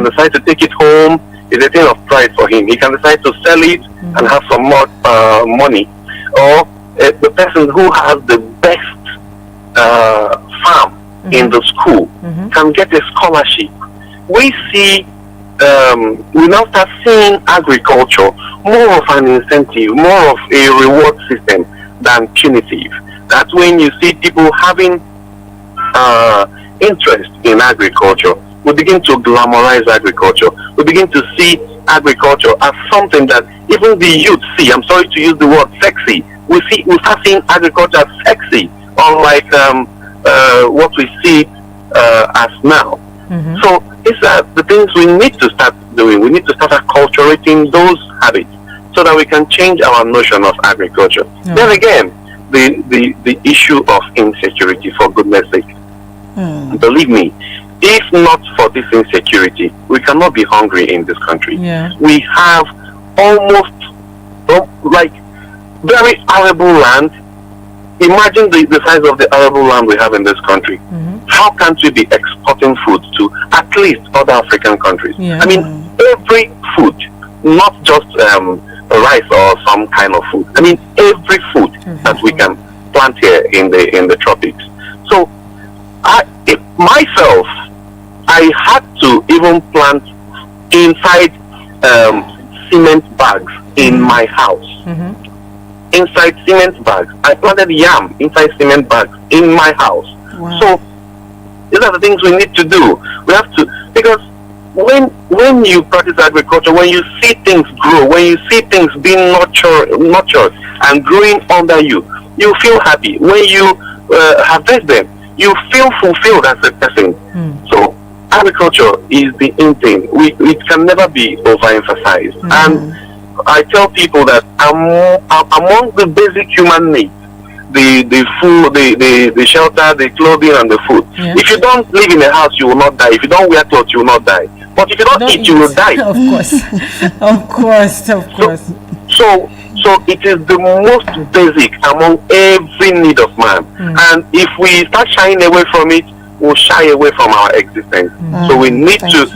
decide to take it home. It's a thing of pride for him. He can decide to sell it and have some more money. Or the person who has the best farm in the school can get a scholarship. We see, we now start seeing agriculture more of an incentive, more of a reward system than punitive. That's when you see people having interest in agriculture. We begin to glamorize agriculture. We begin to see agriculture as something that even the youth see. I'm sorry to use the word sexy. We start seeing agriculture as sexy, unlike what we see as now. So these are the things we need to start doing. We need to start acculturating those habits so that we can change our notion of agriculture. Then again, the issue of insecurity, for goodness sake. Believe me, if not for this insecurity, we cannot be hungry in this country. We have almost like very arable land. Imagine the size of the arable land we have in this country. How can't we be exporting food to at least other African countries? I mean, every food, not just rice or some kind of food. I mean, every food that we can plant here in the tropics. So, myself, I had to even plant inside cement bags in my house. Inside cement bags. I planted yam inside cement bags in my house. So these are the things we need to do. We have to, because when you practice agriculture, when you see things grow, when you see things being nurtured and growing under you, you feel happy. When you harvest them, you feel fulfilled as a person. So agriculture is the in thing. It can never be overemphasized. And I tell people that among the basic human needs, the food, the shelter, the clothing, and the food. If you don't live in a house, you will not die. If you don't wear clothes, you will not die. But if you don't eat, you will die. Of course, of course. So it is the most basic among every need of man. And if we start shying away from it, we'll shy away from our existence. So we need to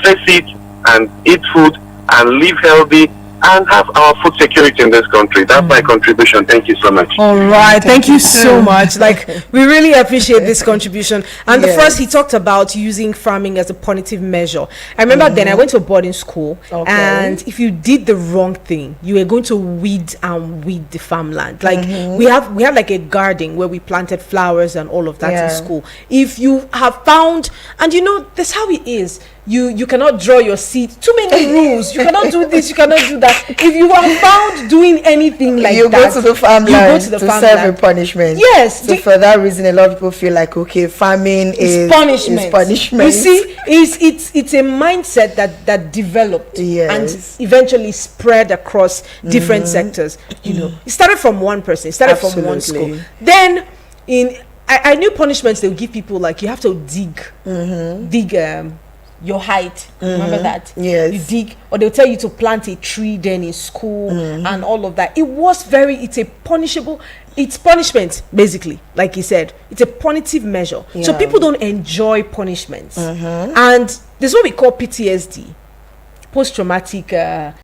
face it and eat food and live healthy and have our food security in this country. That's my contribution. Thank you so much. All right. Thank you so much. Like, we really appreciate this contribution. And the first, he talked about using farming as a punitive measure. I remember then I went to a boarding school, and if you did the wrong thing, you were going to weed the farmland. Like, we have like a garden where we planted flowers and all of that in school. If you have found, and you know, that's how it is. You cannot draw your seed. Too many rules. You cannot do this. You cannot do that. If you are found doing anything like you that, go to the farmland to serve a punishment. Yes. So for that reason, a lot of people feel like, okay, farming is punishment. You see, it's a mindset that developed and eventually spread across different sectors. You know, it started from one person. It started from one school. Then I knew punishments they would give people, like you have to dig your height. Remember that? Yes. You dig, or they'll tell you to plant a tree then in school and all of that. It's punishment, basically, like he said. It's a punitive measure. So people don't enjoy punishments. And there's what we call PTSD, post-traumatic